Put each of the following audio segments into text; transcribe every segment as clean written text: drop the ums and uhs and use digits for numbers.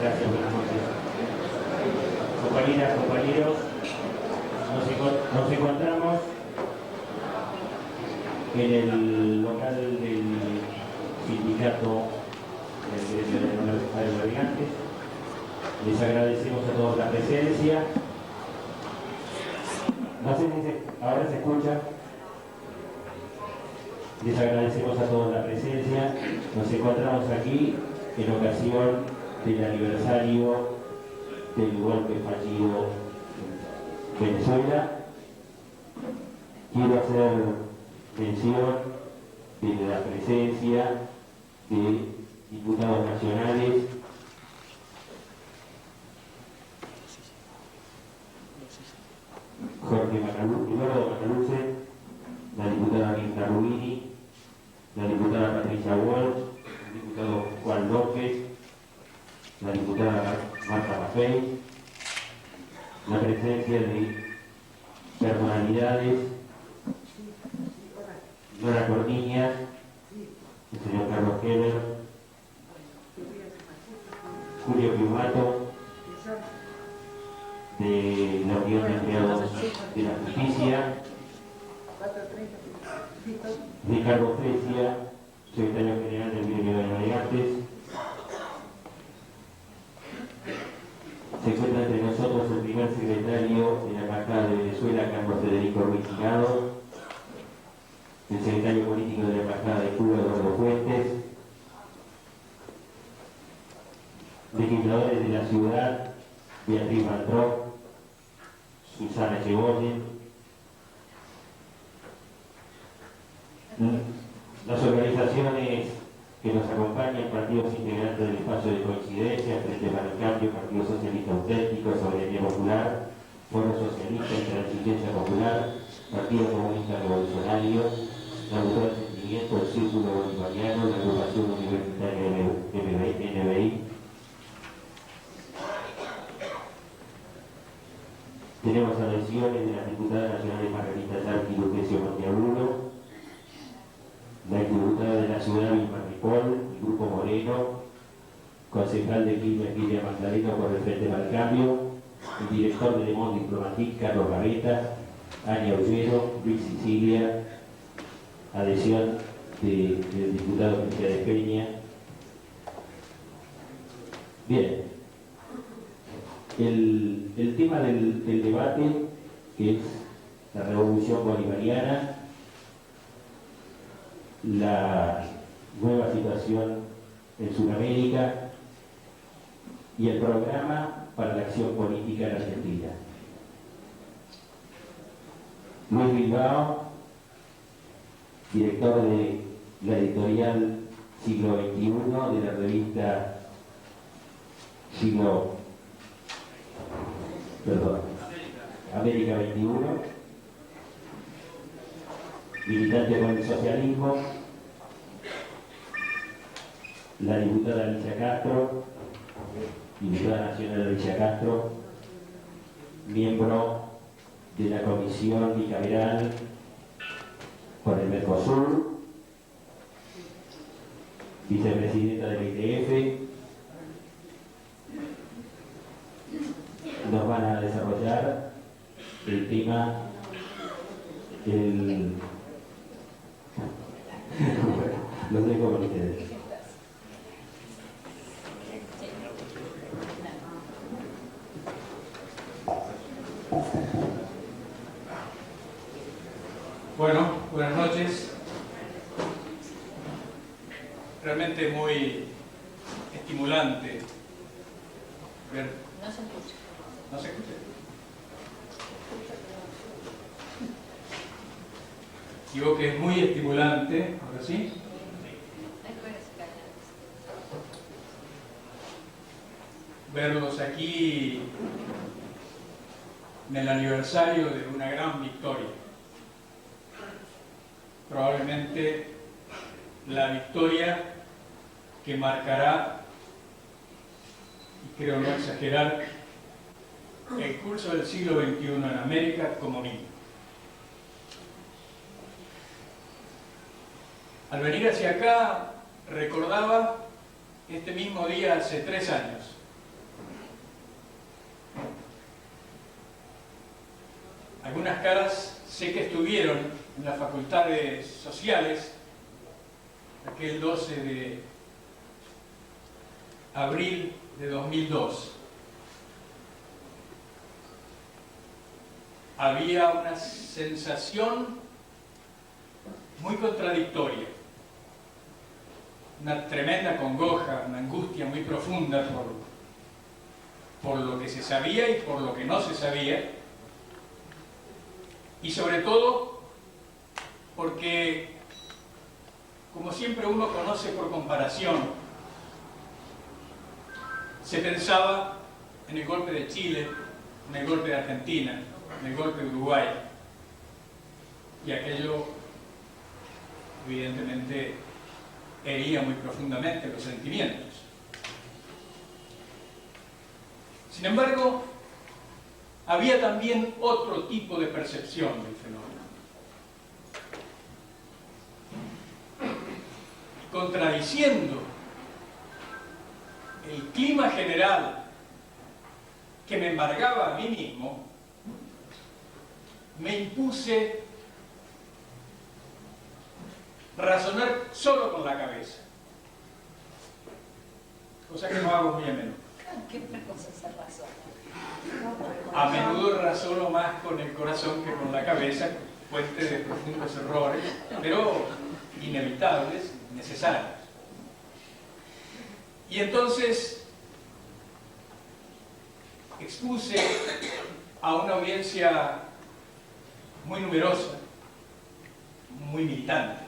Gracias, buenas noches. Compañeras, compañeros, nos encontramos en el local del sindicato de Navegantes. Les agradecemos a todos la presencia. No sé si ahora se escucha. Les agradecemos a todos la presencia. Nos encontramos aquí en ocasión del aniversario del golpe fallido en Venezuela. Quiero hacer mención de la presencia de diputados nacionales, Jorge Macaluce, la diputada Mirta Rubini, la diputada Patricia Walsh, el diputado Juan López, la diputada Marta Maffei, la presencia de personalidades, Nora Corniñas, el señor Carlos Keller, Julio Piumato, de la Unión de Empleados de la Justicia, Ricardo Fresia, secretario general del Gremio de Navegantes. Se encuentra entre nosotros el primer secretario de la Embajada de Venezuela, Carlos Federico Ruiz Tirado, el secretario político de la Embajada de Cuba, Eduardo Fuentes, legisladores de la ciudad, Beatriz Mantró, Susana Echegoyen, las organizaciones que nos acompañan, partidos integrantes del espacio de coincidencia, Frente para el Cambio, Partido Socialista Auténtico, Soberanía Popular, Foro Socialista y Transigencia Popular, Partido Comunista Revolucionario, la Mutual Sentimiento, el Círculo Bolivariano, la Agrupación Universitaria NBI. Tenemos adhesiones de las diputadas nacionales Margarita Sarki y Lucrecio Monteagudo, la diputada de la ciudad Vilma Ripoll, el Grupo Moreno, concejal de Quilmes, Guillermo Magdaleno por el Frente para el Cambio, el director de Le Monde Diplomatique, Carlos Barreta, Ania Ullero, Luis Sicilia, adhesión del diputado Cristian de Peña. Bien, el tema del debate, que es la revolución bolivariana, la nueva situación en Sudamérica y el programa para la acción política en Argentina. Luis Bilbao, director de la editorial Siglo XXI de la revista América 21, militante con el socialismo, la diputada Alicia Castro, diputada nacional Alicia Castro, miembro de la Comisión Bicameral por el Mercosur, vicepresidenta del ITF. Nos van a desarrollar el tema los dejo con ustedes. Bueno, buenas noches. Realmente muy estimulante ver. No se escucha. ¿No se escucha? Digo que es muy estimulante, ¿ahora sí? Verlos aquí en el aniversario de una gran victoria. Probablemente la victoria que marcará, y creo no exagerar, el curso del siglo XXI en América como mínimo. Al venir hacia acá, recordaba este mismo día hace 3 años, Algunas caras sé que estuvieron en las facultades sociales aquel 12 de abril de 2002. Había una sensación muy contradictoria, una tremenda congoja, una angustia muy profunda por lo que se sabía y por lo que no se sabía, y sobre todo porque, como siempre uno conoce por comparación, se pensaba en el golpe de Chile, en el golpe de Argentina, en el golpe de Uruguay, y aquello evidentemente hería muy profundamente los sentimientos. Sin embargo, había también otro tipo de percepción del fenómeno, contradiciendo el clima general que me embargaba a mí mismo. Me impuse razonar solo con la cabeza, cosa que no hago muy a menudo. ¿Qué otra cosa se razona? A menudo razono más con el corazón que con la cabeza, fuente de profundos errores, pero inevitables, necesarios. Y entonces expuse a una audiencia muy numerosa, muy militante,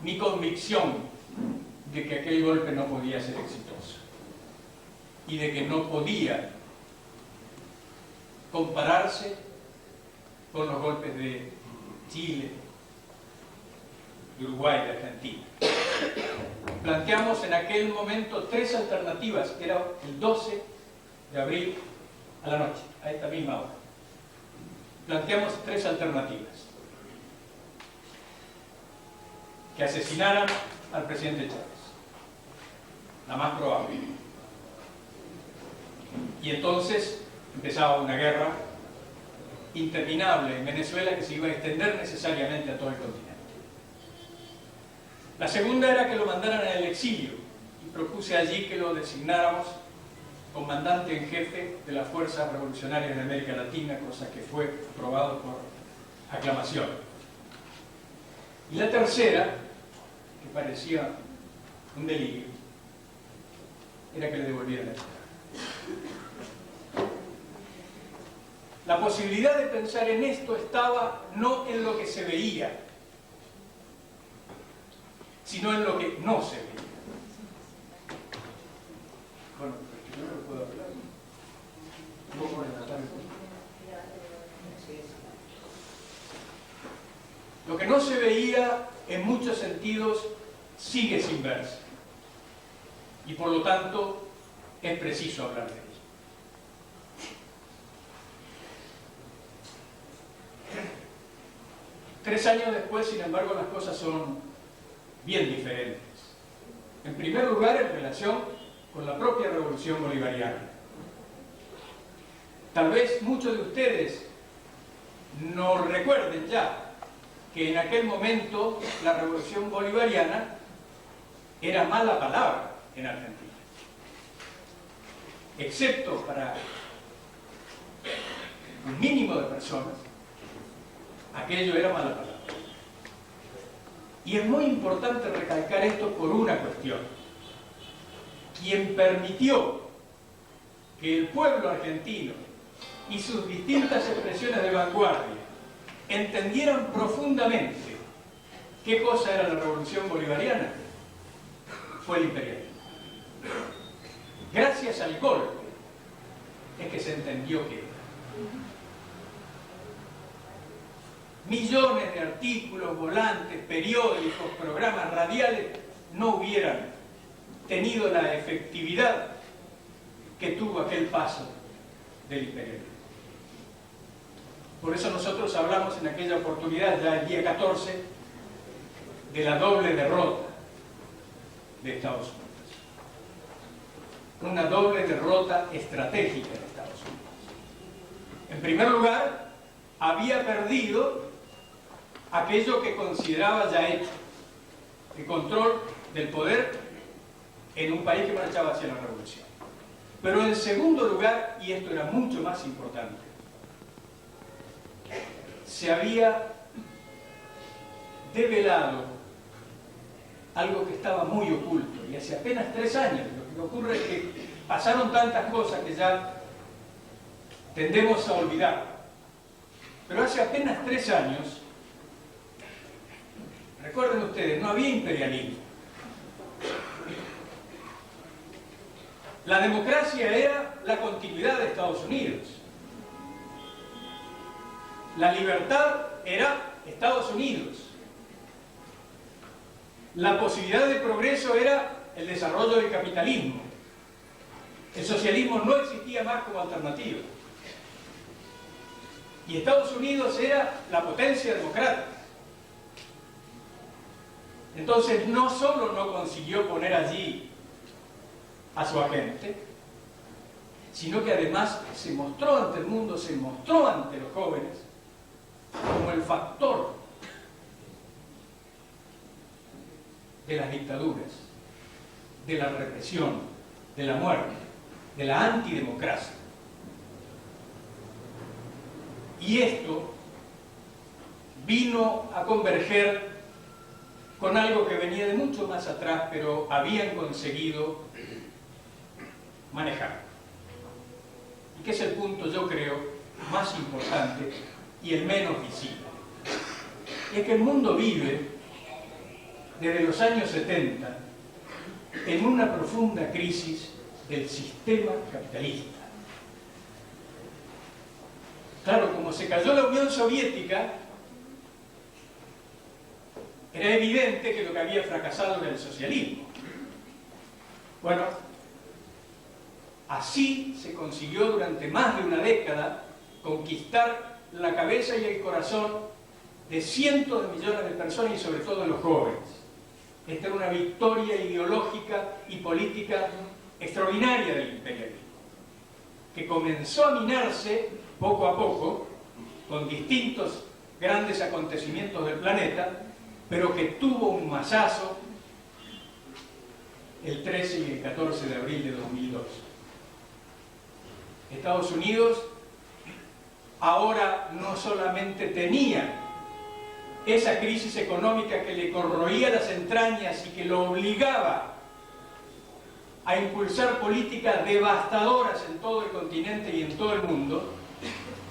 mi convicción de que aquel golpe no podía ser exitoso y de que no podía compararse con los golpes de Chile, de Uruguay, de Argentina. Planteamos en aquel momento 3 alternativas. Era el 12 de abril a la noche, a esta misma hora. Planteamos 3 alternativas: que asesinaran al presidente Chávez, la más probable, y entonces empezaba una guerra interminable en Venezuela que se iba a extender necesariamente a todo el continente. La segunda era que lo mandaran al exilio, y propuse allí que lo designáramos comandante en jefe de las fuerzas revolucionarias de América Latina, cosa que fue aprobado por aclamación. Y la tercera, que parecía un delirio, era que le devolvieran la tierra. La posibilidad de pensar en esto estaba no en lo que se veía, sino en lo que no se veía. Bueno, yo no lo puedo hablar. ¿Cómo relatar el punto? Lo que no se veía, en muchos sentidos, sigue sin verse. Y por lo tanto, es preciso hablar de ello. Tres años después, sin embargo, las cosas son bien diferentes. En primer lugar, en relación con la propia revolución bolivariana. Tal vez muchos de ustedes no recuerden ya que en aquel momento la revolución bolivariana era mala palabra en Argentina. Excepto para un mínimo de personas, aquello era mala palabra. Y es muy importante recalcar esto por una cuestión. Quien permitió que el pueblo argentino y sus distintas expresiones de vanguardia entendieran profundamente qué cosa era la revolución bolivariana fue el imperialismo. Gracias al golpe es que se entendió qué era. Millones de artículos, volantes, periódicos, programas radiales no hubieran tenido la efectividad que tuvo aquel paso del imperialismo. Por eso nosotros hablamos en aquella oportunidad, ya el día 14, de la doble derrota de Estados Unidos. Una doble derrota estratégica de Estados Unidos. En primer lugar, había perdido aquello que consideraba ya hecho, el control del poder en un país que marchaba hacia la revolución. Pero en segundo lugar, y esto era mucho más importante, se había develado algo que estaba muy oculto, y hace apenas 3 años. Lo que ocurre es que pasaron tantas cosas que ya tendemos a olvidar. Pero hace apenas 3 años, recuerden ustedes, no había imperialismo. La democracia era la continuidad de Estados Unidos. La libertad era Estados Unidos. La posibilidad de progreso era el desarrollo del capitalismo. El socialismo no existía más como alternativa. Y Estados Unidos era la potencia democrática. Entonces, no solo no consiguió poner allí a su agente, sino que además se mostró ante el mundo, se mostró ante los jóvenes como el factor de las dictaduras, de la represión, de la muerte, de la antidemocracia. Y esto vino a converger con algo que venía de mucho más atrás, pero habían conseguido manejar. Y que es el punto, yo creo, más importante y el menos visible. Es que el mundo vive, desde los años 70, en una profunda crisis del sistema capitalista. Claro, como se cayó la Unión Soviética, era evidente que lo que había fracasado era el socialismo. Bueno, así se consiguió durante más de una década conquistar la cabeza y el corazón de cientos de millones de personas y sobre todo de los jóvenes. Esta era una victoria ideológica y política extraordinaria del imperialismo, que comenzó a minarse poco a poco con distintos grandes acontecimientos del planeta, pero que tuvo un masazo el 13 y el 14 de abril de 2002. Estados Unidos ahora no solamente tenía esa crisis económica que le corroía las entrañas y que lo obligaba a impulsar políticas devastadoras en todo el continente y en todo el mundo,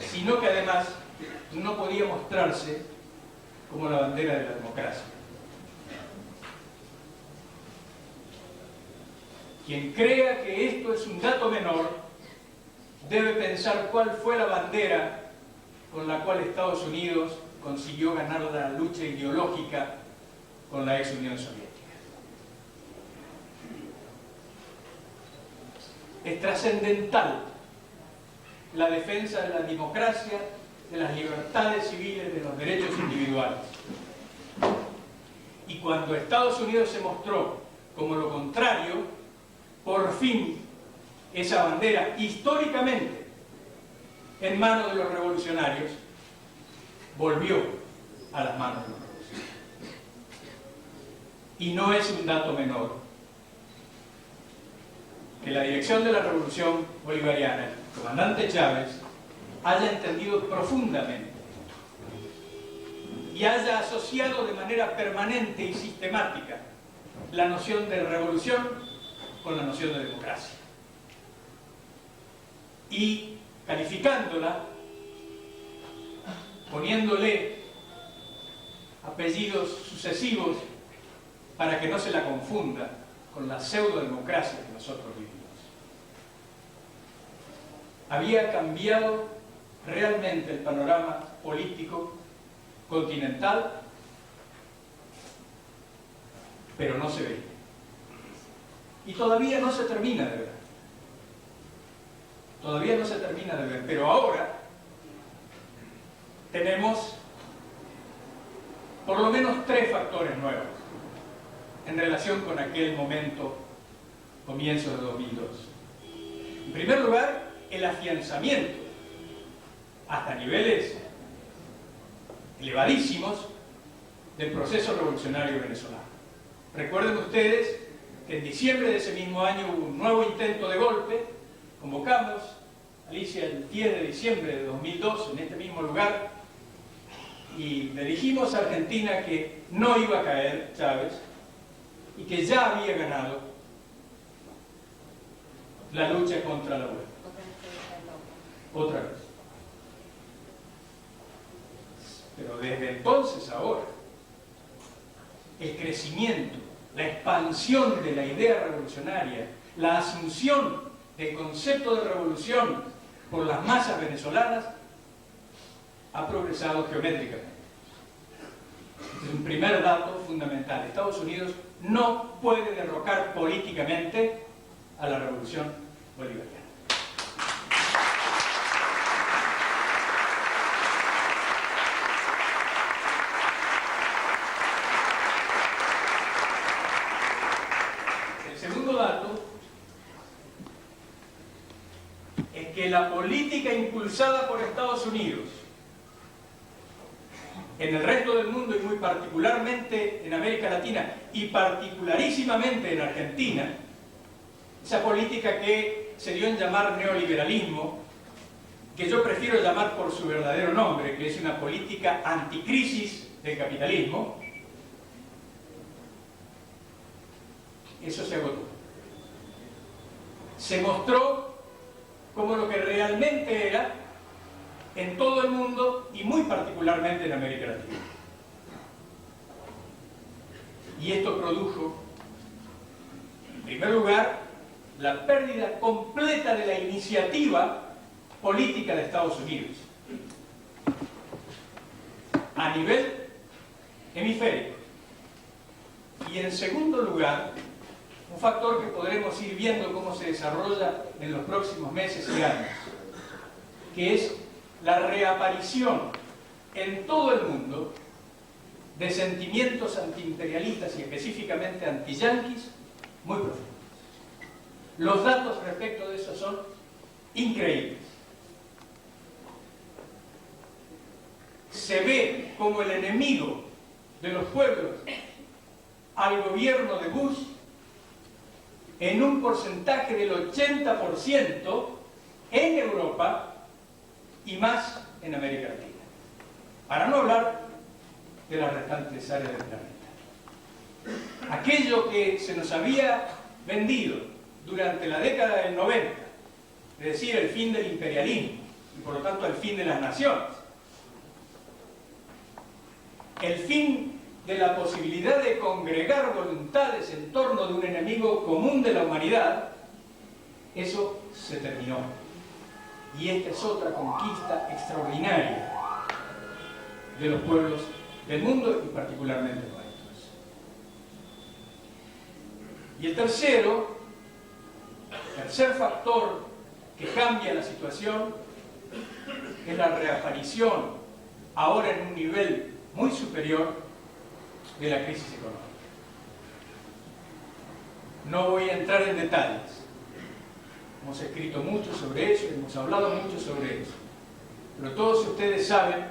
sino que además no podía mostrarse como la bandera de la democracia. Quien crea que esto es un dato menor debe pensar cuál fue la bandera con la cual Estados Unidos consiguió ganar la lucha ideológica con la ex Unión Soviética. Es trascendental la defensa de la democracia, de las libertades civiles, de los derechos individuales. Y cuando Estados Unidos se mostró como lo contrario, por fin esa bandera, históricamente en manos de los revolucionarios, volvió a las manos de los revolucionarios. Y no es un dato menor que la dirección de la revolución bolivariana, el comandante Chávez, haya entendido profundamente y haya asociado de manera permanente y sistemática la noción de revolución con la noción de democracia. Y calificándola, poniéndole apellidos sucesivos para que no se la confunda con la pseudodemocracia que nosotros vivimos. Había cambiado realmente el panorama político continental, pero no se ve. Y todavía no se termina de ver. Todavía no se termina de ver, pero ahora tenemos por lo menos 3 factores nuevos en relación con aquel momento, comienzo de 2002. En primer lugar, el afianzamiento hasta niveles elevadísimos del proceso revolucionario venezolano. Recuerden ustedes que en diciembre de ese mismo año hubo un nuevo intento de golpe. Convocamos, Alicia, el 10 de diciembre de 2002 en este mismo lugar, y le dijimos a Argentina que no iba a caer Chávez y que ya había ganado la lucha contra la huelga. Otra vez. Pero desde entonces a ahora, el crecimiento, la expansión de la idea revolucionaria, la asunción del concepto de revolución por las masas venezolanas ha progresado geométricamente. Este es un primer dato fundamental. Estados Unidos no puede derrocar políticamente a la revolución bolivariana. El segundo dato es que la política impulsada por Estados Unidos en el resto del mundo, y muy particularmente en América Latina y particularísimamente en Argentina, esa política que se dio en llamar neoliberalismo, que yo prefiero llamar por su verdadero nombre, que es una política anticrisis del capitalismo, eso se agotó. Se mostró como lo que realmente era en todo el mundo y muy particularmente en América Latina. Y esto produjo, en primer lugar, la pérdida completa de la iniciativa política de Estados Unidos a nivel hemisférico. Y en segundo lugar, un factor que podremos ir viendo cómo se desarrolla en los próximos meses y años, que es la reaparición en todo el mundo de sentimientos antiimperialistas y específicamente antiyanquis muy profundos. Los datos respecto de eso son increíbles. Se ve como el enemigo de los pueblos al gobierno de Bush en un porcentaje del 80% en Europa y más en América Latina. Para no hablar de las restantes áreas del planeta. Aquello que se nos había vendido durante la década del 90, es decir, el fin del imperialismo y por lo tanto el fin de las naciones, el fin de la posibilidad de congregar voluntades en torno de un enemigo común de la humanidad, eso se terminó. Y esta es otra conquista extraordinaria de los pueblos del mundo y particularmente nuestros. Y el tercer factor que cambia la situación es la reaparición, ahora en un nivel muy superior, de la crisis económica. No voy a entrar en detalles. Hemos escrito mucho sobre eso, hemos hablado mucho sobre eso. Pero todos ustedes saben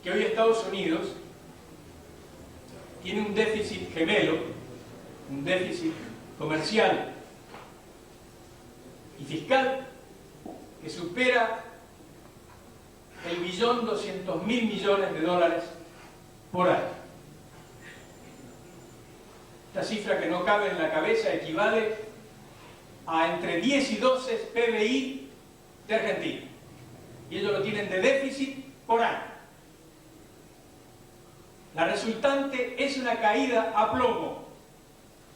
que hoy Estados Unidos tiene un déficit gemelo, un déficit comercial y fiscal que supera el $1.200.000 millones por año. Esta cifra que no cabe en la cabeza equivale a entre 10 y 12 PBI de Argentina. Y ellos lo tienen de déficit por año. La resultante es una caída a plomo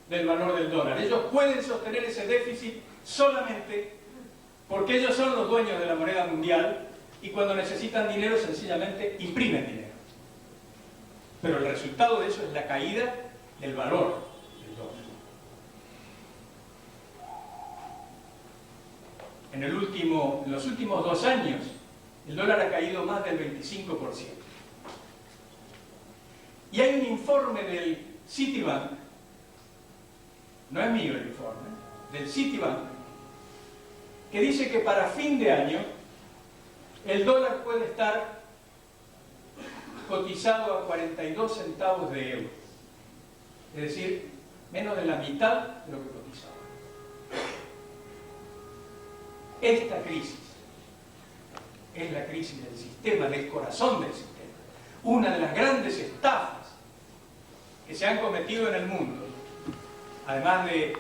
del valor del dólar. Ellos pueden sostener ese déficit solamente porque ellos son los dueños de la moneda mundial y cuando necesitan dinero sencillamente imprimen dinero. Pero el resultado de eso es la caída del valor del dólar. En los últimos 2 años, el dólar ha caído más del 25%. Y hay un informe del Citibank, no es mío el informe, del Citibank, que dice que para fin de año el dólar puede estar cotizado a 42 centavos de euro, es decir, menos de la mitad de lo que cotizaba. Esta crisis es la crisis del sistema, del corazón del sistema. Una de las grandes estafas que se han cometido en el mundo, además de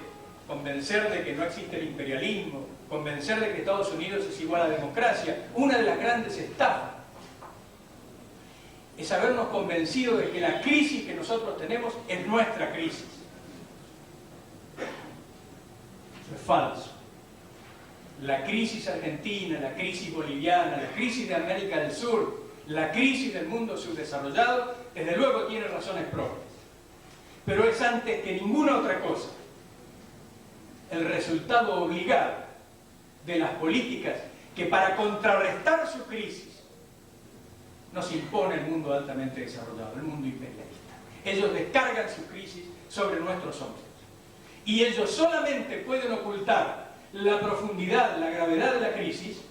convencer de que no existe el imperialismo, convencer de que Estados Unidos es igual a la democracia, una de las grandes estafas es habernos convencido de que la crisis que nosotros tenemos es nuestra crisis. Eso es falso. La crisis argentina, la crisis boliviana, la crisis de América del Sur, la crisis del mundo subdesarrollado, desde luego tiene razones propias. Pero es antes que ninguna otra cosa el resultado obligado de las políticas que para contrarrestar su crisis nos impone el mundo altamente desarrollado, el mundo imperialista. Ellos descargan su crisis sobre nuestros hombros. Y ellos solamente pueden ocultar la profundidad, la gravedad de la crisis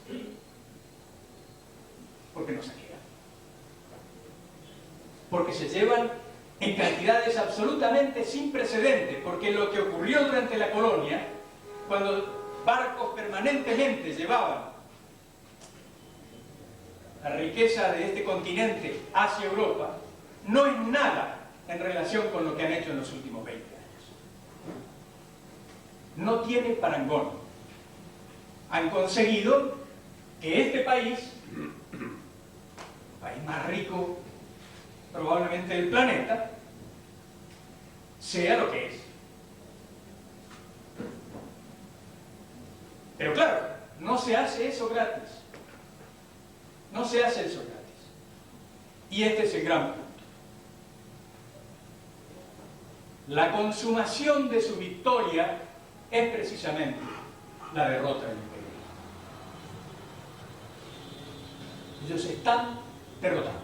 porque nos saquean. Porque se llevan en cantidades absolutamente sin precedentes, porque lo que ocurrió durante la colonia, cuando barcos permanentemente llevaban la riqueza de este continente hacia Europa, no es nada en relación con lo que han hecho en los últimos 20 años. No tiene parangón. Han conseguido que este país, el país más rico probablemente del planeta, sea lo que es. Pero claro, no se hace eso gratis. No se hace eso gratis. Y este es el gran punto. La consumación de su victoria es precisamente la derrota del imperialismo. Ellos están derrotados.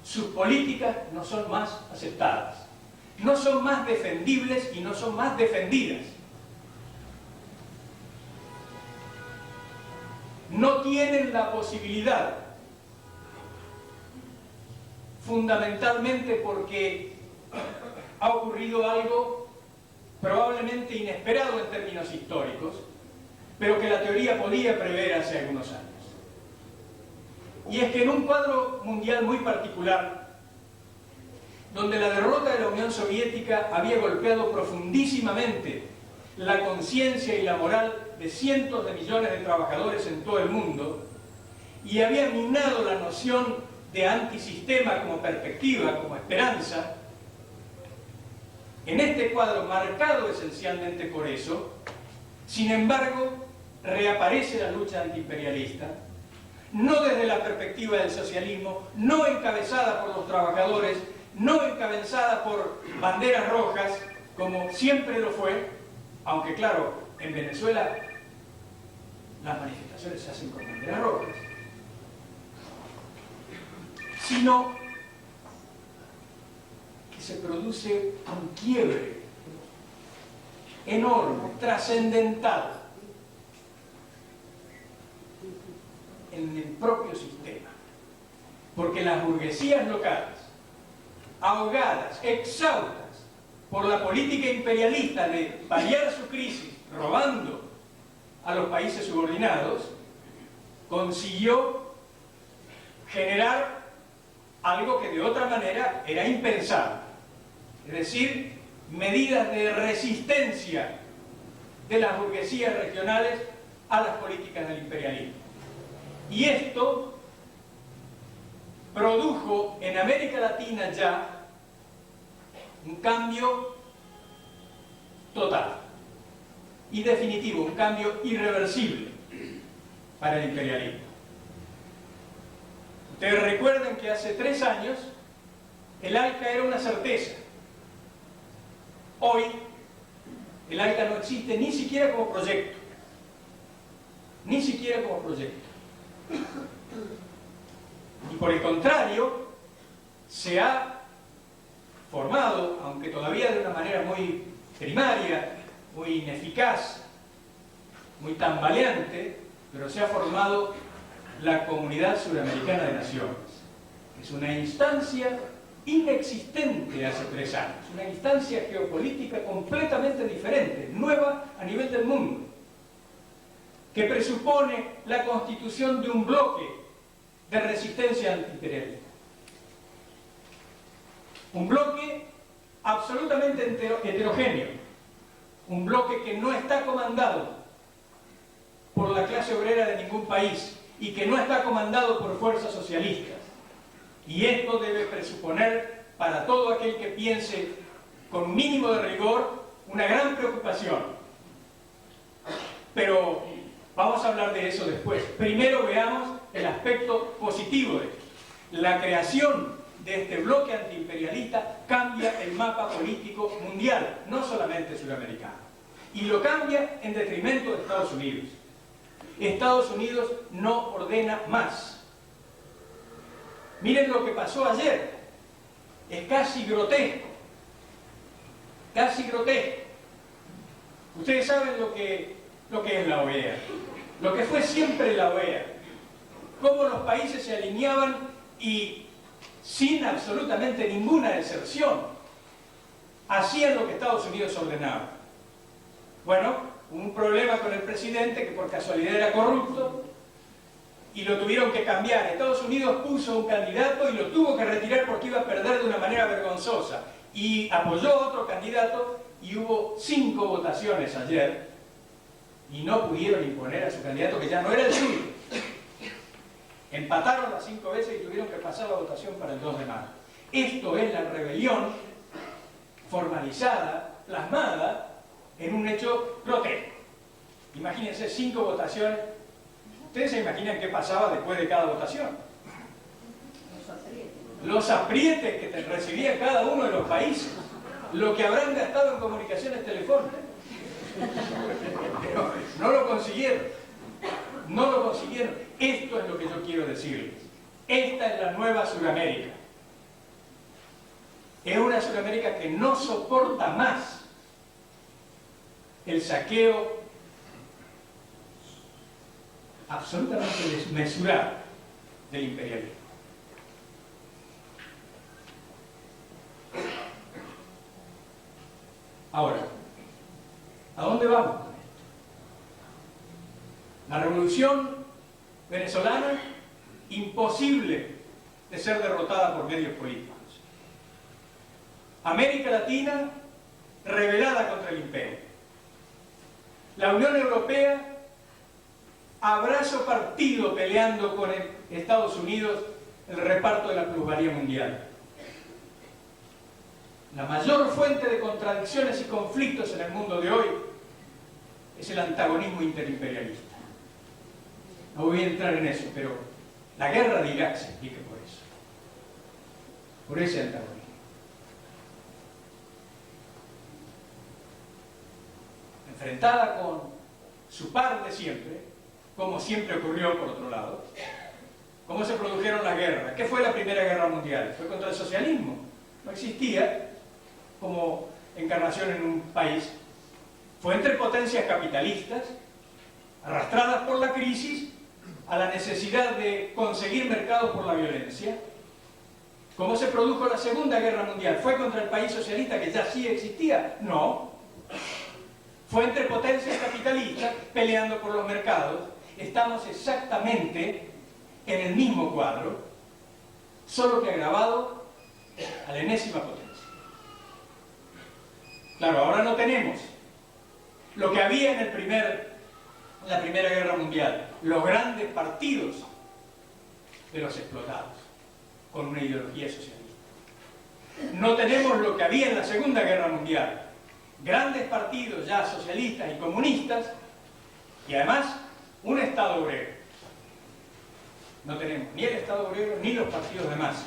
Sus políticas no son más aceptadas, no son más defendibles y no son más defendidas. No tienen la posibilidad, fundamentalmente porque ha ocurrido algo probablemente inesperado en términos históricos, pero que la teoría podía prever hace algunos años. Y es que en un cuadro mundial muy particular, donde la derrota de la Unión Soviética había golpeado profundísimamente la conciencia y la moral de cientos de millones de trabajadores en todo el mundo, y había minado la noción de antisistema como perspectiva, como esperanza, en este cuadro marcado esencialmente por eso, sin embargo, reaparece la lucha antiimperialista, no desde la perspectiva del socialismo, no encabezada por los trabajadores, no encabezada por banderas rojas, como siempre lo fue, aunque claro, en Venezuela las manifestaciones se hacen con banderas rojas, sino que se produce un quiebre enorme, trascendental en el propio sistema, porque las burguesías locales, ahogadas, exhaustas por la política imperialista de paliar su crisis robando a los países subordinados, consiguió generar algo que de otra manera era impensable, es decir, medidas de resistencia de las burguesías regionales a las políticas del imperialismo. Y esto produjo en América Latina ya un cambio total y definitivo, un cambio irreversible para el imperialismo. Ustedes recuerden que hace 3 años el ALCA era una certeza. Hoy el ALCA no existe ni siquiera como proyecto. Ni siquiera como proyecto. Y por el contrario, se ha formado, aunque todavía de una manera muy primaria, muy ineficaz, muy tambaleante, pero se ha formado la Comunidad Suramericana de Naciones, que es una instancia inexistente hace 3 años, una instancia geopolítica completamente diferente, nueva a nivel del mundo, que presupone la constitución de un bloque de resistencia antiimperialista. Un bloque absolutamente heterogéneo, un bloque que no está comandado por la clase obrera de ningún país y que no está comandado por fuerzas socialistas. Y esto debe presuponer para todo aquel que piense con un mínimo de rigor una gran preocupación. Pero vamos a hablar de eso después. Primero veamos el aspecto positivo de esto. La creación de este bloque antiimperialista cambia el mapa político mundial, no solamente suramericano. Y lo cambia en detrimento de Estados Unidos. Estados Unidos no ordena más. Miren lo que pasó ayer. Es casi grotesco. Casi grotesco. Ustedes saben lo que es la OEA. Lo que fue siempre la OEA. Cómo los países se alineaban y sin absolutamente ninguna deserción hacían lo que Estados Unidos ordenaba. Bueno, hubo un problema con el presidente que por casualidad era corrupto y lo tuvieron que cambiar. Estados Unidos puso un candidato y lo tuvo que retirar porque iba a perder de una manera vergonzosa, y apoyó a otro candidato y hubo 5 votaciones ayer y no pudieron imponer a su candidato, que ya no era el suyo. Empataron las 5 veces y tuvieron que pasar la votación para el 2 de mayo. Esto es la rebelión formalizada, plasmada en un hecho grotesco. Imagínense 5 votaciones. ¿Ustedes se imaginan qué pasaba después de cada votación? Los aprietes que recibía cada uno de los países, lo que habrán gastado en comunicaciones telefónicas. Pero no lo consiguieron. No lo consiguieron. Esto es lo que yo quiero decirles. Esta es la nueva Sudamérica. Es una Sudamérica que no soporta más el saqueo absolutamente desmesurado del imperialismo. Ahora, ¿a dónde vamos con esto? La revolución venezolana, imposible de ser derrotada por medios políticos. América Latina, rebelada contra el imperio. La Unión Europea, abrazo partido peleando con Estados Unidos el reparto de la plusvalía mundial. La mayor fuente de contradicciones y conflictos en el mundo de hoy es el antagonismo interimperialista. No voy a entrar en eso, pero la guerra de Irak se explica por eso. Por ese antagonismo. Enfrentada con su par de siempre, como siempre ocurrió por otro lado. ¿Cómo se produjeron las guerras? ¿Qué fue la Primera Guerra Mundial? Fue contra el socialismo. No existía como encarnación en un país. Fue entre potencias capitalistas, arrastradas por la crisis a la necesidad de conseguir mercados por la violencia. ¿Cómo se produjo la Segunda Guerra Mundial? ¿Fue contra el país socialista que ya sí existía? No. Fue entre potencias capitalistas peleando por los mercados. Estamos exactamente en el mismo cuadro, solo que agravado a la enésima potencia. Claro, ahora no tenemos lo que había en la Primera Guerra Mundial, los grandes partidos de los explotados, con una ideología socialista. No tenemos lo que había en la Segunda Guerra Mundial, grandes partidos ya socialistas y comunistas, y además un Estado obrero. No tenemos ni el Estado obrero ni los partidos de masa.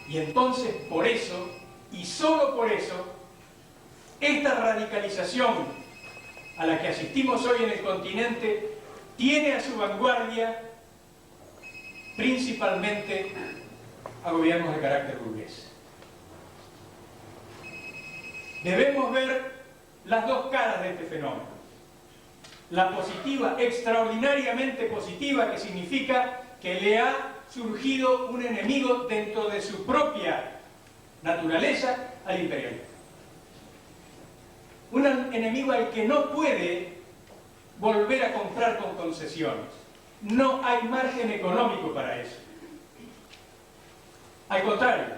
Y entonces, por eso, y solo por eso, esta radicalización a la que asistimos hoy en el continente tiene a su vanguardia principalmente a gobiernos de carácter burgués. Debemos ver las dos caras de este fenómeno. La positiva, extraordinariamente positiva, que significa que le ha surgido un enemigo dentro de su propia naturaleza al imperialismo. Un enemigo al que no puede volver a comprar con concesiones. No hay margen económico para eso. Al contrario,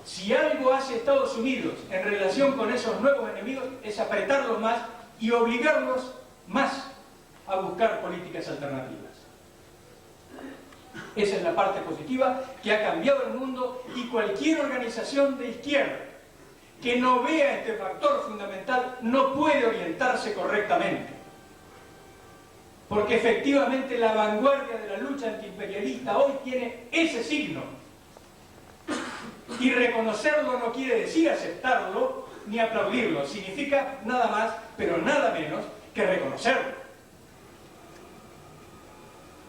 si algo hace Estados Unidos en relación con esos nuevos enemigos es apretarlos más y obligarlos más a buscar políticas alternativas. Esa es la parte positiva que ha cambiado el mundo, y cualquier organización de izquierda que no vea este factor fundamental no puede orientarse correctamente. Porque efectivamente la vanguardia de la lucha antiimperialista hoy tiene ese signo. Y reconocerlo no quiere decir aceptarlo ni aplaudirlo. Significa nada más, pero nada menos, que reconocerlo.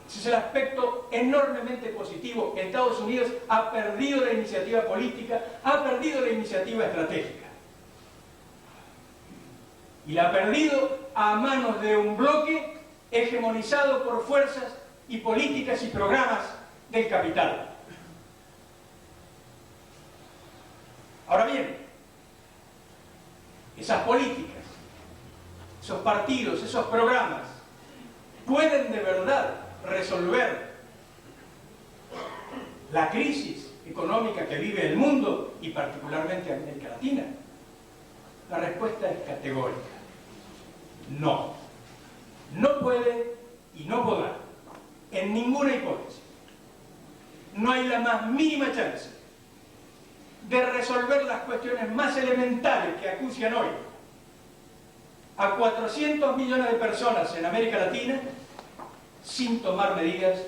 Ese es el aspecto enormemente positivo. Estados Unidos ha perdido la iniciativa política, ha perdido la iniciativa estratégica. Y la ha perdido a manos de un bloque hegemonizado por fuerzas y políticas y programas del capital. Ahora bien, esas políticas, esos partidos, esos programas, ¿pueden de verdad resolver la crisis económica que vive el mundo y particularmente América Latina? La respuesta es categórica. No. No puede y no podrá, en ninguna hipótesis. No hay la más mínima chance de resolver las cuestiones más elementales que acucian hoy a 400 millones de personas en América Latina sin tomar medidas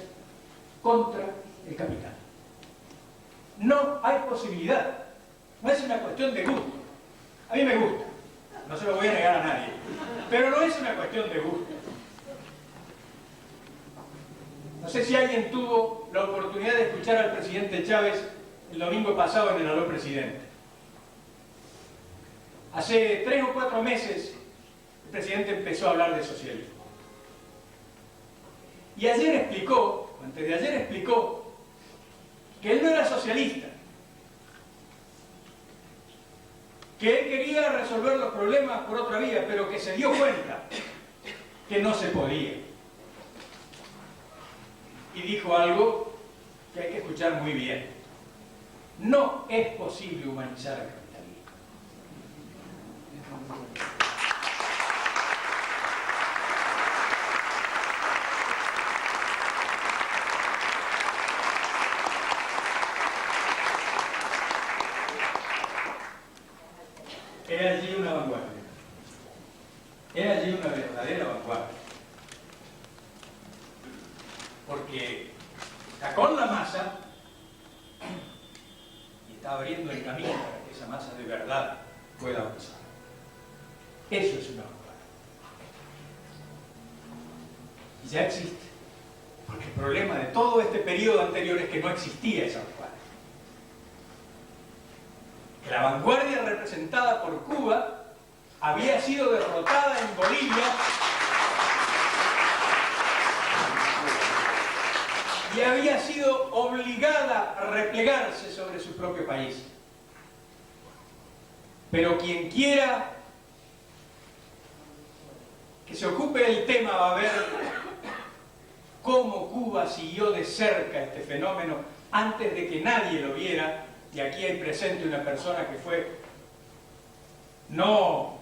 contra el capital. No hay posibilidad. No es una cuestión de gusto. A mí me gusta, no se lo voy a negar a nadie, pero no es una cuestión de gusto. No sé si alguien tuvo la oportunidad de escuchar al presidente Chávez el domingo pasado en el Aló Presidente. Hace 3 o 4 meses el presidente empezó a hablar de socialismo. Y ayer explicó, antes de ayer explicó, que él no era socialista, que él quería resolver los problemas por otra vía, pero que se dio cuenta que no se podía. Y dijo algo que hay que escuchar muy bien. No es posible humanizar el capitalismo. Era allí una vanguardia. Era allí una verdadera vanguardia. Porque está con la masa y está abriendo el camino para que esa masa de verdad pueda avanzar. Eso es una vanguardia. Y ya existe. Porque el problema de todo este periodo anterior es que no existía esa vanguardia. Que la vanguardia representada por Cuba había sido derrotada en Bolivia y había sido obligada a replegarse sobre su propio país. Pero quien quiera que se ocupe del tema va a ver cómo Cuba siguió de cerca este fenómeno antes de que nadie lo viera, y aquí hay presente una persona que fue no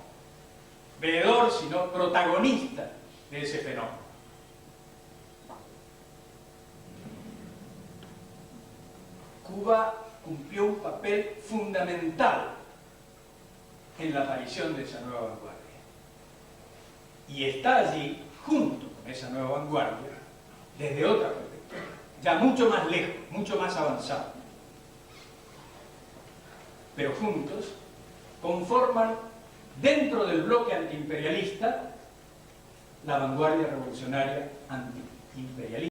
veedor, sino protagonista de ese fenómeno. Cuba cumplió un papel fundamental en la aparición de esa nueva vanguardia. Y está allí, junto con esa nueva vanguardia, desde otra perspectiva, ya mucho más lejos, mucho más avanzado. Pero juntos conforman, dentro del bloque antiimperialista, la vanguardia revolucionaria antiimperialista.